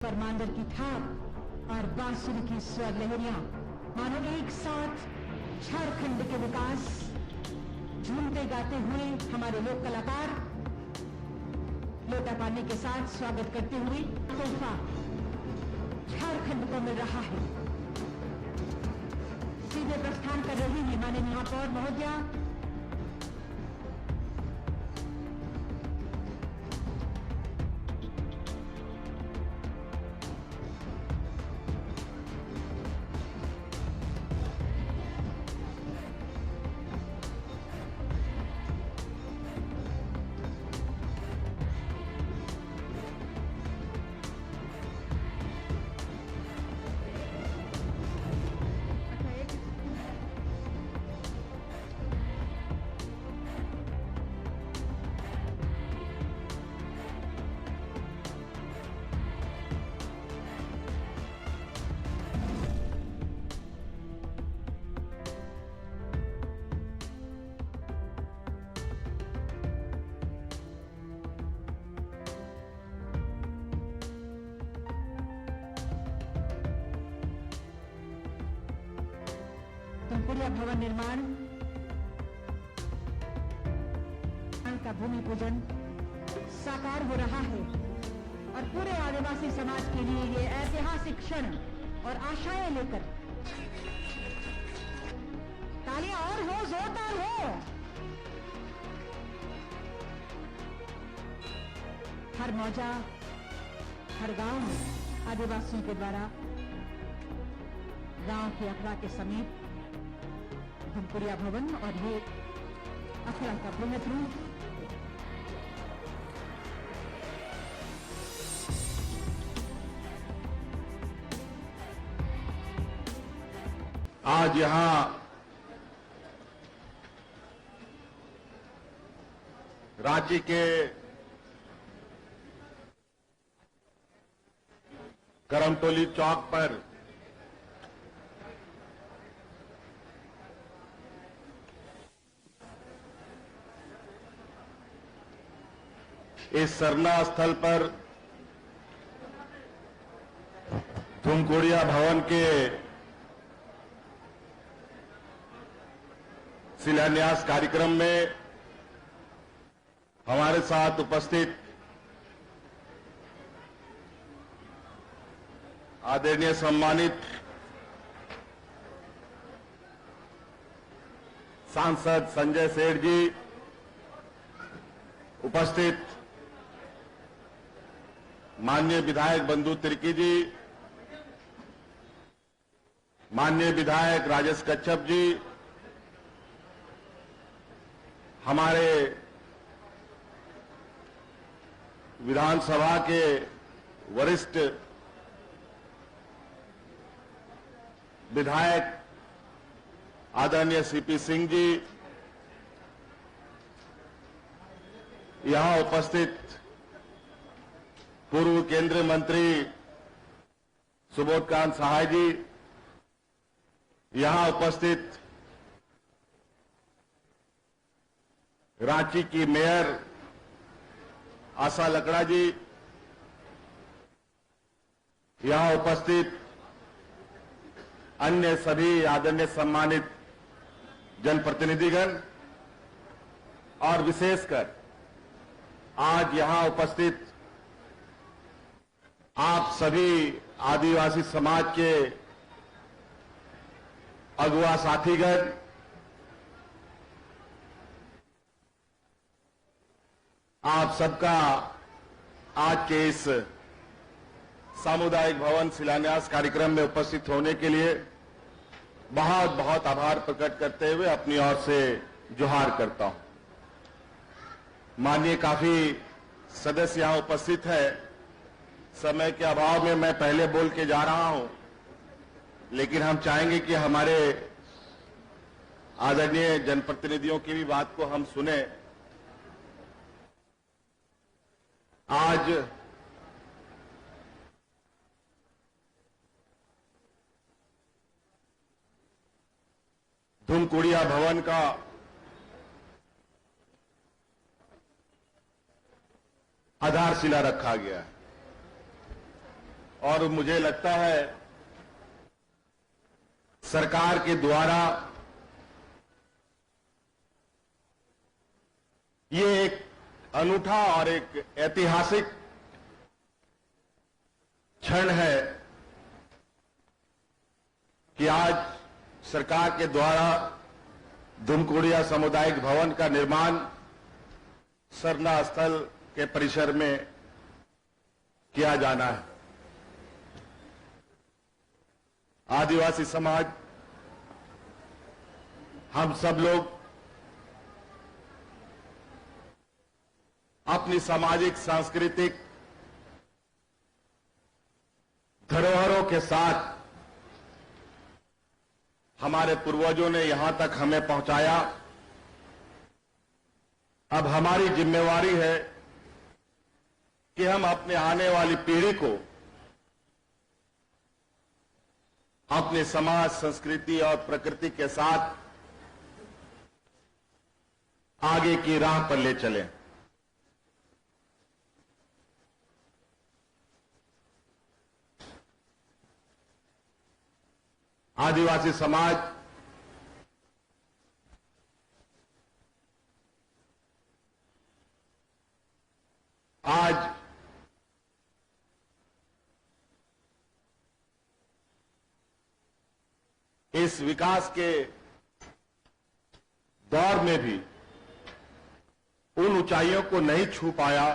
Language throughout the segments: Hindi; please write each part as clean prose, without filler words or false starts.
परमांदर की थाप और बांसुरी की स्वर लहरियां मानो एक साथ झारखंड के विकास झूमते गाते हुए हमारे लोक कलाकार लोटा पानी के साथ स्वागत करते हुए तोहफा झारखंड को मिल रहा है। सीधे प्रस्थान कर रही है माननीय महापौर महोदया धुमकुड़िया भवन निर्माण का भूमि पूजन साकार हो रहा है और पूरे आदिवासी समाज के लिए ये ऐतिहासिक क्षण और आशाएं लेकर तालियां और हो, जोरदार हो। हर मौजा हर गांव में आदिवासियों के द्वारा गांव के अखड़ा के समीप धुमकुड़िया भवन और ये अखड़ा का पुण्य रूप आज यहां रांची के करमटोली चौक पर इस सरना स्थल पर धुमकुड़िया भवन के शिलान्यास कार्यक्रम में हमारे साथ उपस्थित आदरणीय सम्मानित सांसद संजय सेठ जी, उपस्थित माननीय विधायक बंधु तिर्की जी, माननीय विधायक राजेश कच्छप जी, हमारे विधानसभा के वरिष्ठ विधायक आदरणीय सीपी सिंह जी, यहां उपस्थित पूर्व केंद्रीय मंत्री सुबोधकांत सहाय जी, यहां उपस्थित रांची की मेयर आशा लकड़ा जी, यहां उपस्थित अन्य सभी आदरणीय सम्मानित जनप्रतिनिधिगण और विशेषकर आज यहां उपस्थित आप सभी आदिवासी समाज के अगुआ साथीगण, आप सबका आज के इस सामुदायिक भवन शिलान्यास कार्यक्रम में उपस्थित होने के लिए बहुत बहुत आभार प्रकट करते हुए अपनी ओर से जोहार करता हूं। माननीय काफी सदस्य यहां उपस्थित है। समय के अभाव में मैं पहले बोल के जा रहा हूं, लेकिन हम चाहेंगे कि हमारे आदरणीय जनप्रतिनिधियों की भी बात को हम सुने। आज धुमकुड़िया भवन का आधारशिला रखा गया है। और मुझे लगता है सरकार के द्वारा ये एक अनूठा और एक ऐतिहासिक क्षण है कि आज सरकार के द्वारा धुमकुड़िया सामुदायिक भवन का निर्माण सरना स्थल के परिसर में किया जाना है। आदिवासी समाज, हम सब लोग अपनी सामाजिक सांस्कृतिक धरोहरों के साथ हमारे पूर्वजों ने यहां तक हमें पहुंचाया। अब हमारी जिम्मेवारी है कि हम अपने आने वाली पीढ़ी को अपने समाज, संस्कृति और प्रकृति के साथ आगे की राह पर ले चलें। आदिवासी समाज आज इस विकास के दौर में भी उन ऊंचाइयों को नहीं छू पाया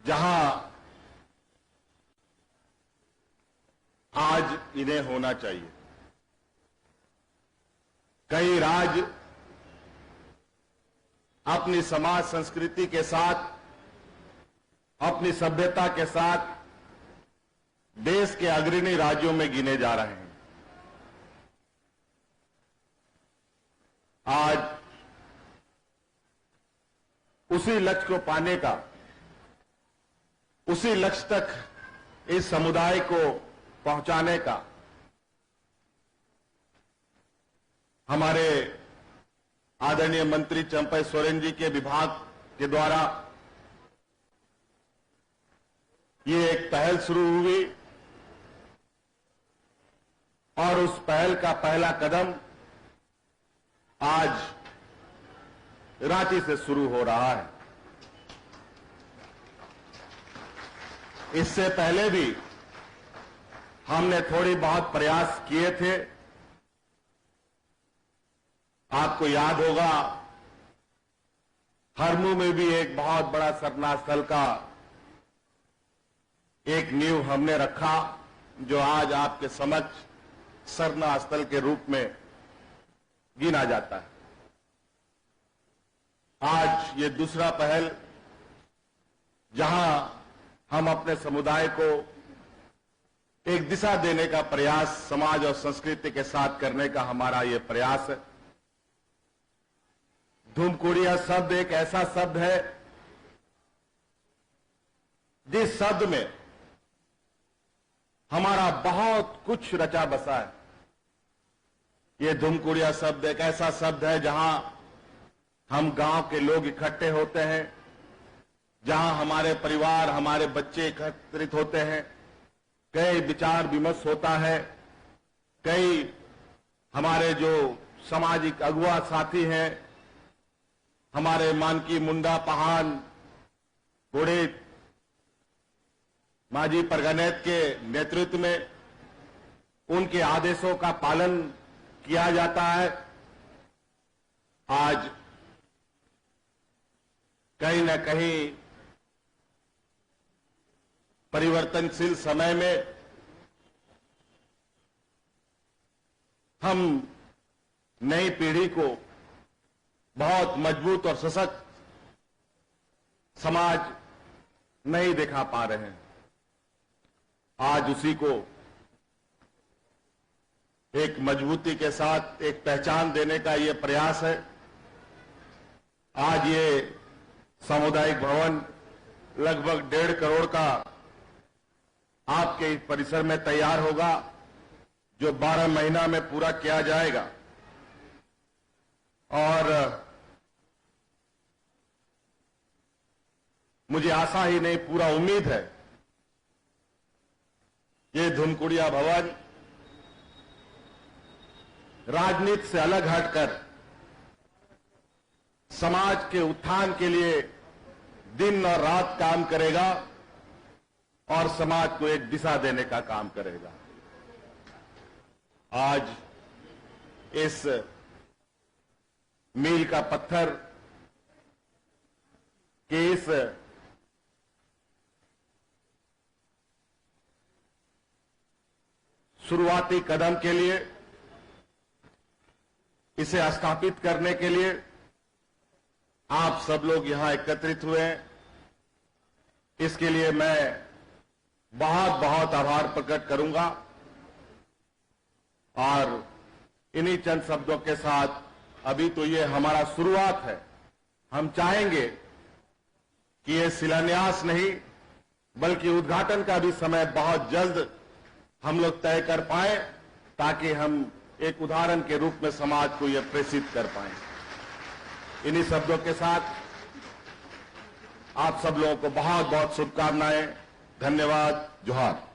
जहां आज इन्हें होना चाहिए। कई राज्य अपनी समाज संस्कृति के साथ, अपनी सभ्यता के साथ देश के अग्रणी राज्यों में गिने जा रहे हैं। आज उसी लक्ष्य को पाने का, उसी लक्ष्य तक इस समुदाय को पहुंचाने का हमारे आदरणीय मंत्री चंपई सोरेन जी के विभाग के द्वारा ये एक पहल शुरू हुई और उस पहल का पहला कदम आज रांची से शुरू हो रहा है। इससे पहले भी हमने थोड़ी बहुत प्रयास किए थे। आपको याद होगा, हरमू में भी एक बहुत बड़ा सरना स्थल का एक नींव हमने रखा, जो आज आपके समक्ष सरना स्थल के रूप में गिना जाता है। आज ये दूसरा पहल, जहां हम अपने समुदाय को एक दिशा देने का प्रयास समाज और संस्कृति के साथ करने का हमारा ये प्रयास है। धुमकुड़िया शब्द एक ऐसा शब्द है जिस शब्द में हमारा बहुत कुछ रचा बसा है। ये धुमकुड़िया शब्द एक ऐसा शब्द है जहां हम गांव के लोग इकट्ठे होते हैं, जहां हमारे परिवार, हमारे बच्चे एकत्रित होते हैं, कई विचार विमर्श होता है, कई हमारे जो सामाजिक अगुआ साथी हैं, हमारे मानकी मुंडा पहान बूढ़े माजी परगनेत के नेतृत्व में उनके आदेशों का पालन किया जाता है। आज कहीं न कहीं परिवर्तनशील समय में हम नई पीढ़ी को बहुत मजबूत और सशक्त समाज नहीं दिखा पा रहे हैं। आज उसी को एक मजबूती के साथ एक पहचान देने का ये प्रयास है। आज ये सामुदायिक भवन लगभग 1.5 करोड़ का आपके इस परिसर में तैयार होगा, जो 12 महीना में पूरा किया जाएगा। और मुझे आशा ही नहीं, पूरा उम्मीद है ये धुमकुड़िया भवन राजनीति से अलग हटकर समाज के उत्थान के लिए दिन और रात काम करेगा और समाज को एक दिशा देने का काम करेगा। आज इस मील का पत्थर के इस शुरुआती कदम के लिए, इसे स्थापित करने के लिए आप सब लोग यहां एकत्रित हुए हैं। इसके लिए मैं बहुत बहुत आभार प्रकट करूंगा और इन्हीं चंद शब्दों के साथ, अभी तो ये हमारा शुरुआत है, हम चाहेंगे कि ये शिलान्यास नहीं बल्कि उद्घाटन का भी समय बहुत जल्द हम लोग तय कर पाए, ताकि हम एक उदाहरण के रूप में समाज को यह प्रेषित कर पाए। इन्हीं शब्दों के साथ आप सब लोगों को बहुत बहुत शुभकामनाएं। धन्यवाद। जोहार।